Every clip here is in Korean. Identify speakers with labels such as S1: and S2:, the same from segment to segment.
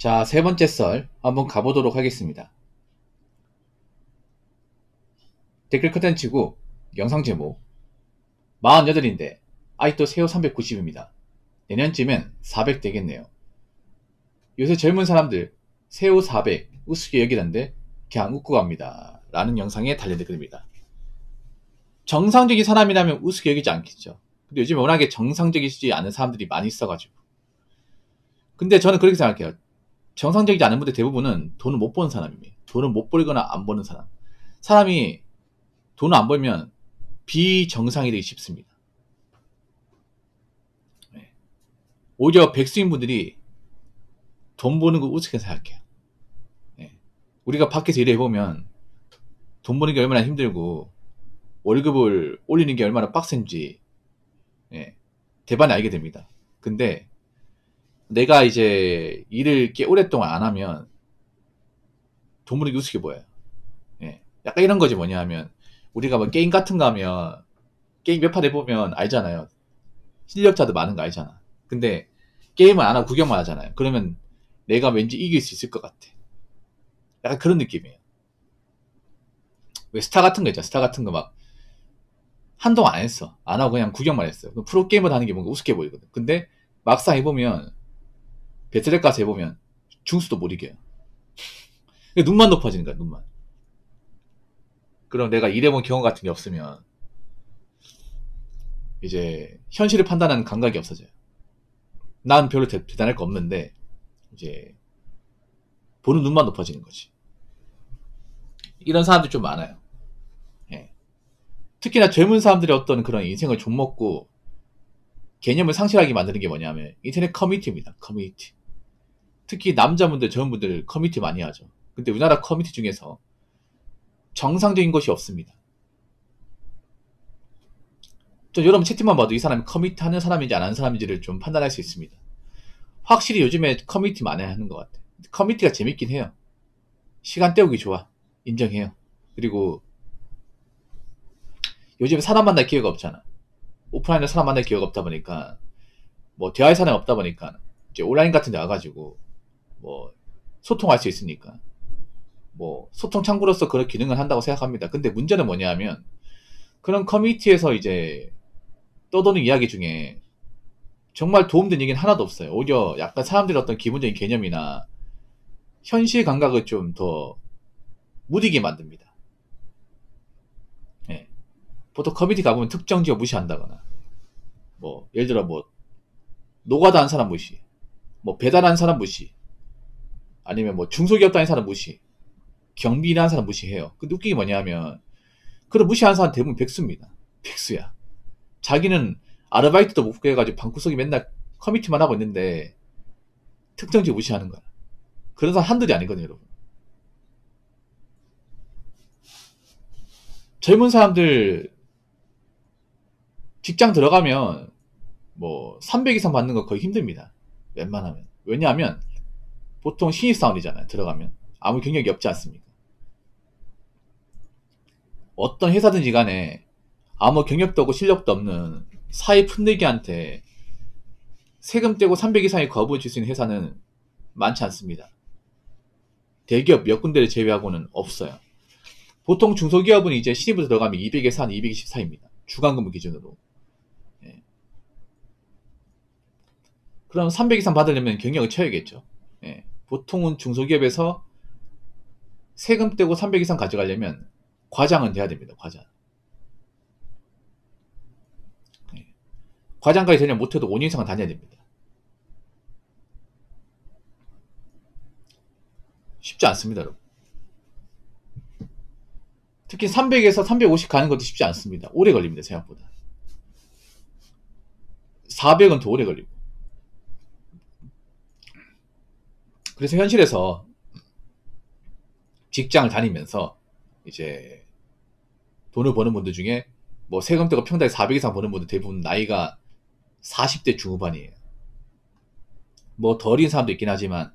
S1: 자, 세 번째 썰 한번 가보도록 하겠습니다. 댓글 컨텐츠고 영상 제목 48인데 아직도 새우 390입니다. 내년쯤엔 400 되겠네요. 요새 젊은 사람들 새우 400 우습게 여기던데 그냥 웃고 갑니다. 라는 영상에 달린 댓글입니다. 정상적인 사람이라면 우습게 여기지 않겠죠. 근데 요즘 워낙에 정상적이지 않은 사람들이 많이 있어가지고. 근데 저는 그렇게 생각해요. 정상적이지 않은 분들 대부분은 돈을 못 버는 사람입니다. 돈을 못 벌거나 안 버는 사람. 사람이 돈을 안 벌면 비정상이 되기 쉽습니다. 오히려 백수인 분들이 돈 버는 거 우습게 생각해요. 우리가 밖에서 일해보면 돈 버는 게 얼마나 힘들고 월급을 올리는 게 얼마나 빡센지 대반에 알게 됩니다. 근데 내가 이제 일을 꽤 오랫동안 안 하면 돈 버는 게 우습게 보여요. 약간 이런 거지. 뭐냐 하면 우리가 뭐 게임 같은 거 하면 게임 몇 판 해보면 알잖아요. 실력자도 많은 거 알잖아. 근데 게임을 안 하고 구경만 하잖아요. 그러면 내가 왠지 이길 수 있을 것 같아. 약간 그런 느낌이에요. 왜 스타 같은 거 있잖아. 스타 같은 거 막 한동안 안 했어. 안 하고 그냥 구경만 했어요. 프로게이머 하는 게 뭔가 우습게 보이거든. 근데 막상 해보면 배틀넷 가서 해보면 중수도 못 이겨요. 눈만 높아지는 거야. 눈만. 그럼 내가 일해본 경험 같은 게 없으면 이제 현실을 판단하는 감각이 없어져요. 난 별로 대단할 거 없는데 이제 보는 눈만 높아지는 거지. 이런 사람들이 좀 많아요. 특히나 젊은 사람들이 어떤 그런 인생을 좀먹고 개념을 상실하게 만드는 게 뭐냐면 인터넷 커뮤니티입니다. 커뮤니티. 특히 남자분들, 젊은 분들 커뮤니티 많이 하죠. 근데 우리나라 커뮤니티 중에서 정상적인 것이 없습니다. 좀 여러분 채팅만 봐도 이 사람이 커뮤니티 하는 사람인지 안 하는 사람인지를 좀 판단할 수 있습니다. 확실히 요즘에 커뮤니티 많이 하는 것 같아요. 커뮤니티가 재밌긴 해요. 시간 때우기 좋아. 인정해요. 그리고 요즘에 사람 만날 기회가 없잖아. 오프라인으로 사람 만날 기회가 없다 보니까 뭐 대화의 사람이 없다 보니까 이제 온라인 같은 데 와가지고 뭐 소통할 수 있으니까 뭐 소통 창구로서 그런 기능을 한다고 생각합니다. 근데 문제는 뭐냐 하면 그런 커뮤니티에서 이제 떠도는 이야기 중에 정말 도움된 얘기는 하나도 없어요. 오히려 약간 사람들의 어떤 기본적인 개념이나 현실 감각을 좀 더 무디게 만듭니다. 보통 커뮤니티 가보면 특정 지역 무시한다거나 뭐 예를 들어 뭐 노가다 한 사람 무시, 뭐 배달한 사람 무시, 아니면 뭐 중소기업 다닌 사람 무시, 경비 일하는 사람 무시해요. 그 웃긴 게 뭐냐면 그런 무시하는 사람 대부분 백수입니다. 백수야. 자기는 아르바이트도 못 구해가지고 방구석에 맨날 커뮤니티만 하고 있는데 특정 지역 무시하는 거야. 그런 사람 한둘이 아니거든요, 여러분. 젊은 사람들 직장 들어가면 뭐 300 이상 받는 거 거의 힘듭니다. 웬만하면. 왜냐하면 보통 신입사원이잖아요. 들어가면 아무 경력이 없지 않습니까? 어떤 회사든지 간에 아무 경력도 없고 실력도 없는 사회 풋내기한테 세금 떼고 300 이상의 거부를 줄 수 있는 회사는 많지 않습니다. 대기업 몇 군데를 제외하고는 없어요. 보통 중소기업은 이제 신입으로 들어가면 200에서 한 220 사이입니다. 주간근무 기준으로. 그럼 300 이상 받으려면 경력을 쳐야겠죠. 보통은 중소기업에서 세금 떼고 300 이상 가져가려면 과장은 돼야 됩니다. 과장. 과장까지 되려면 못해도 5년 이상은 다녀야 됩니다. 쉽지 않습니다, 여러분. 특히 300에서 350 가는 것도 쉽지 않습니다. 오래 걸립니다, 생각보다. 400은 더 오래 걸리고. 그래서 현실에서 직장을 다니면서 이제 돈을 버는 분들 중에 뭐 세금 떼고 평달에 400 이상 버는 분들 대부분 나이가 40대 중후반이에요. 뭐 더 어린 사람도 있긴 하지만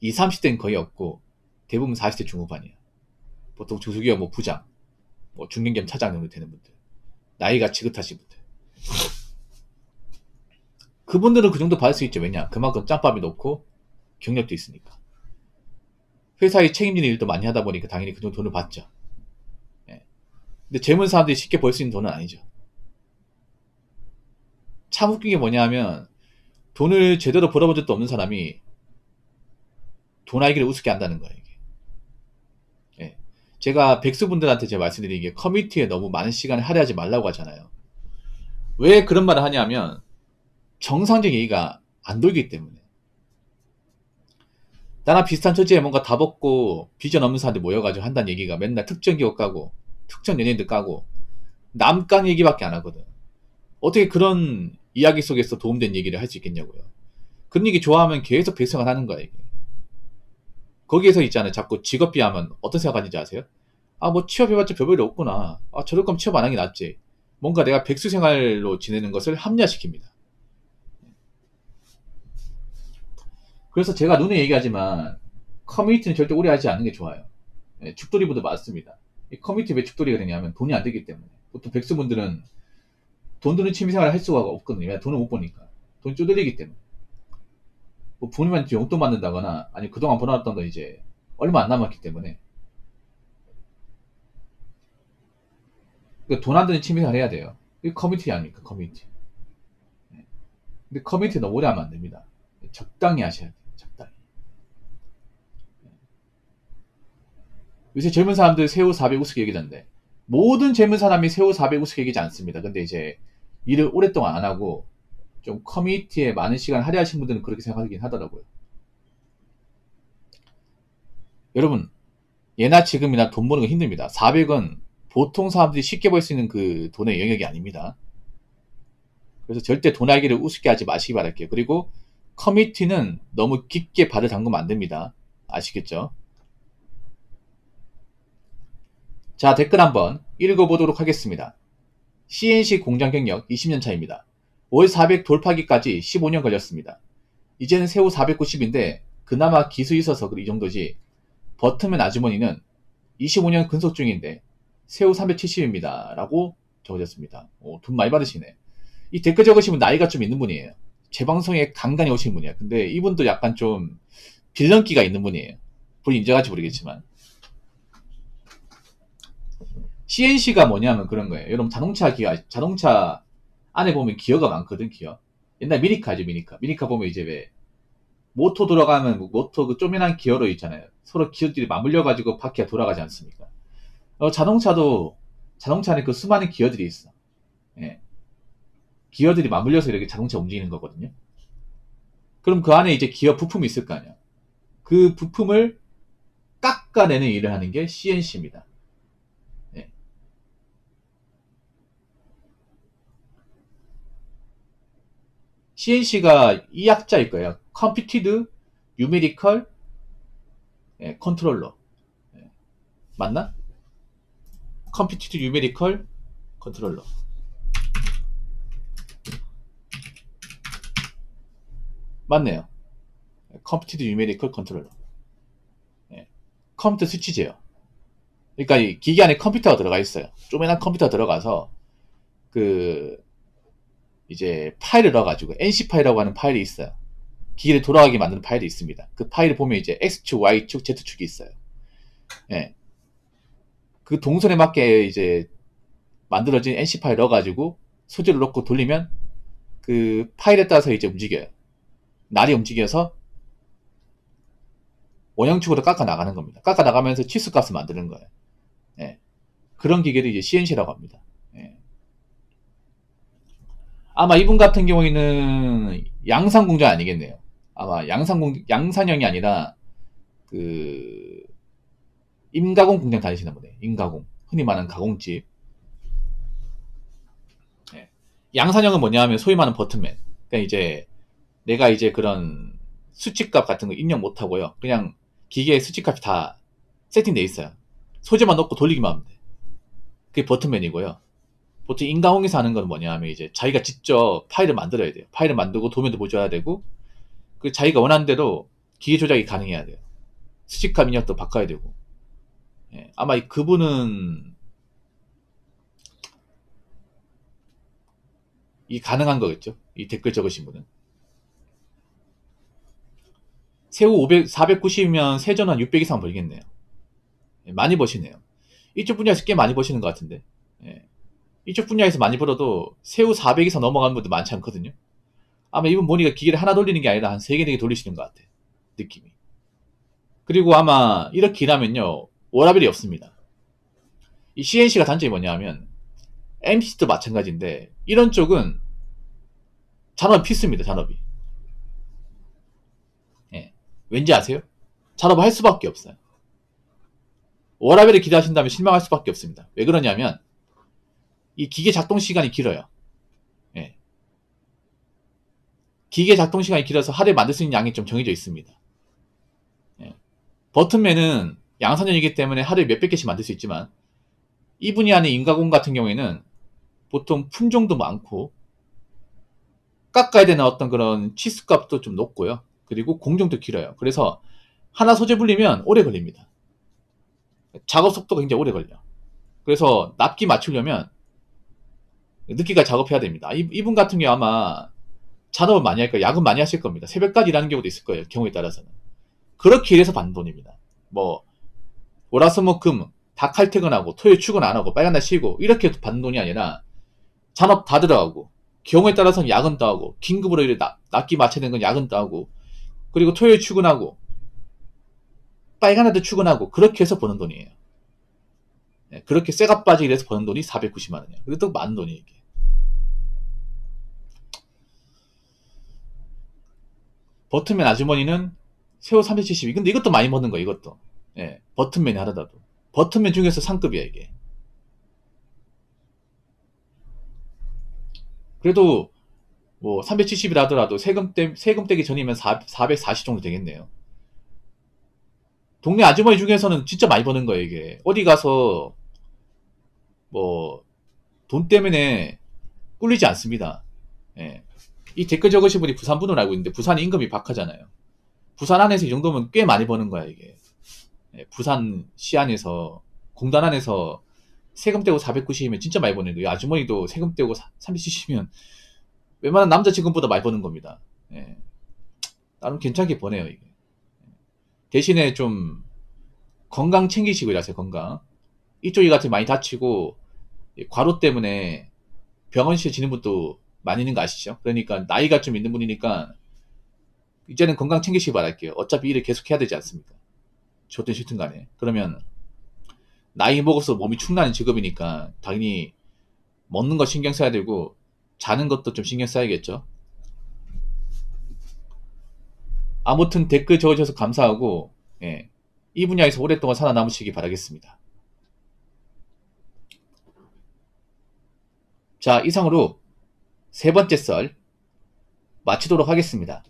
S1: 20, 30대는 거의 없고 대부분 40대 중후반이에요. 보통 중소기업 뭐 부장, 뭐 중견기업 차장 정도 되는 분들, 나이가 지긋하신 분들. 그분들은 그 정도 받을 수 있죠. 왜냐? 그만큼 짬밥이 높고 경력도 있으니까. 회사에 책임지는 일도 많이 하다 보니까 당연히 그 정도 돈을 받죠. 예. 근데 젊은 사람들이 쉽게 벌 수 있는 돈은 아니죠. 참 웃긴 게 뭐냐 면 돈을 제대로 벌어본 적도 없는 사람이 돈 알기를 우습게 한다는 거예요. 이게. 예. 제가 백수분들한테 제가 말씀드린 게 커뮤니티에 너무 많은 시간을 할애하지 말라고 하잖아요. 왜 그런 말을 하냐면 정상적인 얘기가 안 돌기 때문에. 나랑 비슷한 처지에 뭔가 다 벗고 비전 없는 사람들 모여가지고 한다는 얘기가 맨날 특정 기업 까고 특정 연예인들 까고 남 깐 얘기밖에 안 하거든. 어떻게 그런 이야기 속에서 도움된 얘기를 할 수 있겠냐고요. 그런 얘기 좋아하면 계속 백성을 하는 거야 이게. 거기에서 있잖아요. 자꾸 직업비 하면 어떤 생각하는지 아세요? 아 뭐 취업해봤자 별볼일 없구나. 아 저럴 거면 취업 안 하는 게 낫지. 뭔가 내가 백수 생활로 지내는 것을 합리화시킵니다. 그래서 제가 눈에 얘기하지만 커뮤니티는 절대 오래 하지 않는 게 좋아요. 예, 죽돌이보다 맞습니다. 이 커뮤니티 왜 죽돌이가 되냐면 돈이 안 되기 때문에. 보통 백수분들은 돈 드는 취미생활을 할 수가 없거든요. 왜? 돈을 못 버니까. 돈이 쪼들리기 때문에. 뭐 부모님한테 용돈 받는다거나 아니 그동안 벌어놨던 거 이제 얼마 안 남았기 때문에 그러니까 돈 안 드는 취미생활 해야 돼요. 이게 커뮤니티 아닙니까? 커뮤니티. 예. 근데 커뮤니티 너무 오래 하면 안 됩니다. 적당히 하셔야 돼요. 적당히. 요새 젊은 사람들 세후 400 우습게 얘기하는데 모든 젊은 사람이 세후 400 우습게 얘기하지 않습니다. 근데 이제 일을 오랫동안 안 하고 좀 커뮤니티에 많은 시간 할애하신 분들은 그렇게 생각하긴 하더라고요. 여러분 예나 지금이나 돈 버는 거 힘듭니다. 400은 보통 사람들이 쉽게 벌 수 있는 그 돈의 영역이 아닙니다. 그래서 절대 돈 알기를 우습게 하지 마시기 바랄게요. 그리고 커뮤니티는 너무 깊게 발을 담그면 안 됩니다. 아시겠죠? 자, 댓글 한번 읽어보도록 하겠습니다. CNC 공장 경력 20년 차입니다. 월 400 돌파기까지 15년 걸렸습니다. 이제는 세후 490인데 그나마 기술이 있어서 이 정도지 버튼맨 아주머니는 25년 근속 중인데 세후 370입니다. 라고 적어졌습니다. 돈 많이 받으시네. 이 댓글 적으신 분 나이가 좀 있는 분이에요. 제 방송에 간간히 오신 분이야. 근데 이분도 약간 좀 빌런기가 있는 분이에요. 본인 인정할지 모르겠지만. CNC가 뭐냐면 그런 거예요. 여러분 자동차 안에 보면 기어가 많거든, 기어. 옛날 미니카죠, 미니카. 미니카 보면 이제 왜 모터 돌아가면 모터 그 쪼매난 기어로 있잖아요. 서로 기어들이 맞물려가지고 바퀴가 돌아가지 않습니까? 자동차 안에 그 수많은 기어들이 있어. 예. 기어들이 맞물려서 이렇게 자동차 움직이는 거거든요. 그럼 그 안에 이제 기어 부품이 있을 거 아니야. 그 부품을 깎아내는 일을 하는 게 CNC입니다. 예. CNC가 이 약자일 거예요. Computed Numerical Controller. 예. 맞나? Computed Numerical Controller. 맞네요. Computed Numerical Controller. 예. 컴퓨터 스위치제요. 그러니까 이 기기 안에 컴퓨터가 들어가 있어요. 조그만한 컴퓨터가 들어가서 그 이제 파일을 넣어가지고 NC 파일이라고 하는 파일이 있어요. 기계를 돌아가게 만드는 파일이 있습니다. 그 파일을 보면 이제 X축, Y축, Z축이 있어요. 예. 그 동선에 맞게 이제 만들어진 NC 파일 넣어가지고 소재를 넣고 돌리면 그 파일에 따라서 이제 움직여요. 날이 움직여서 원형축으로 깎아 나가는 겁니다. 깎아 나가면서 치수 값을 만드는 거예요. 예. 그런 기계를 이제 CNC라고 합니다. 예. 아마 이분 같은 경우에는 양산 공장 아니겠네요. 아마 양산형이 아니라 그 임가공 공장 다니시나 보네. 임가공. 흔히 말하는 가공집. 예. 양산형은 뭐냐 하면 소위 말하는 버튼맨. 그러니까 이제 내가 이제 그런 수치값 같은 거 입력 못 하고요. 그냥 기계에 수치값이 다 세팅돼 있어요. 소재만 넣고 돌리기만 하면 돼. 그게 버튼맨이고요. 보통 인가공에서 하는 건 뭐냐 하면 이제 자기가 직접 파일을 만들어야 돼요. 파일을 만들고 도면도 보여줘야 되고 그 자기가 원하는 대로 기계 조작이 가능해야 돼요. 수치값 입력도 바꿔야 되고. 예, 아마 그분은 이 가능한 거겠죠. 이 댓글 적으신 분은. 세후 500, 490이면 세전 한 600 이상 벌겠네요. 예, 많이 버시네요. 이쪽 분야에서 꽤 많이 버시는 것 같은데. 예. 이쪽 분야에서 많이 벌어도 세후 400 이상 넘어가는 분들 많지 않거든요. 아마 이분 보니까 기계를 하나 돌리는 게 아니라 한 3개, 4개 돌리시는 것 같아. 느낌이. 그리고 아마 이렇게 일하면요. 워라밸이 없습니다. 이 CNC가 단점이 뭐냐 하면 MC도 마찬가지인데 이런 쪽은 잔업이 필수입니다. 잔업이. 예. 왠지 아세요? 잔업을 할 수밖에 없어요. 워라밸을 기대하신다면 실망할 수밖에 없습니다. 왜 그러냐면 이 기계 작동 시간이 길어요. 예. 기계 작동 시간이 길어서 하루에 만들 수 있는 양이 좀 정해져 있습니다. 예. 버튼맨은 양산형이기 때문에 하루에 몇백 개씩 만들 수 있지만 이 분야의 인가공 같은 경우에는 보통 품종도 많고 깎아야 되는 어떤 그런 치수값도 좀 높고요. 그리고 공정도 길어요. 그래서 하나 소재 불리면 오래 걸립니다. 작업 속도가 굉장히 오래 걸려. 그래서 납기 맞추려면 늦게까지 작업해야 됩니다. 이분 같은 경우 아마 잔업을 많이 할 거예요. 야근 많이 하실 겁니다. 새벽까지 일하는 경우도 있을 거예요. 경우에 따라서는. 그렇게 일해서 받는 돈입니다. 뭐 월화수목금 다 칼퇴근하고 토요일 출근 안 하고 빨간 날 쉬고 이렇게 받는 돈이 아니라 잔업 다 들어가고 경우에 따라서는 야근도 하고 긴급으로 이래 납기 맞춰야 되는 건 야근도 하고 그리고 토요일 출근하고 빨간 날도 출근하고 그렇게 해서 버는 돈이에요. 네, 그렇게 쇠가 빠지게 일해서 버는 돈이 490만 원이에요. 그래도 많은 돈이 이게. 버튼맨 아주머니는 세호 372. 근데 이것도 많이 버는 거예요. 이것도. 예, 버튼맨이 하더라도. 버튼맨 중에서 상급이야 이게. 그래도 뭐 370이라 하더라도 세금 떼기 전이면 440 정도 되겠네요. 동네 아주머니 중에서는 진짜 많이 버는 거예요 이게. 어디 가서 뭐 돈 때문에 꿀리지 않습니다. 예. 이 댓글 적으신 분이 부산 분으로 알고 있는데 부산 임금이 박하잖아요. 부산 안에서 이 정도면 꽤 많이 버는 거야 이게. 예, 부산 시 안에서 공단 안에서 세금 떼고 490이면 진짜 많이 버는 거예요. 아주머니도 세금 떼고 370이면 웬만한 남자 직원보다 많이 버는 겁니다. 예. 나름 괜찮게 버네요 이게. 대신에 좀 건강 챙기시고 일하세요. 건강. 이쪽이 같이 많이 다치고 과로 때문에 병원실에 지는 분도 많이 있는 거 아시죠? 그러니까 나이가 좀 있는 분이니까 이제는 건강 챙기시기 바랄게요. 어차피 일을 계속 해야 되지 않습니까? 좋든 싫든 간에. 그러면 나이 먹어서 몸이 축나는 직업이니까 당연히 먹는 거 신경 써야 되고 자는 것도 좀 신경 써야겠죠. 아무튼 댓글 적어주셔서 감사하고 예, 이 분야에서 오랫동안 살아남으시기 바라겠습니다. 자, 이상으로 세 번째 썰 마치도록 하겠습니다.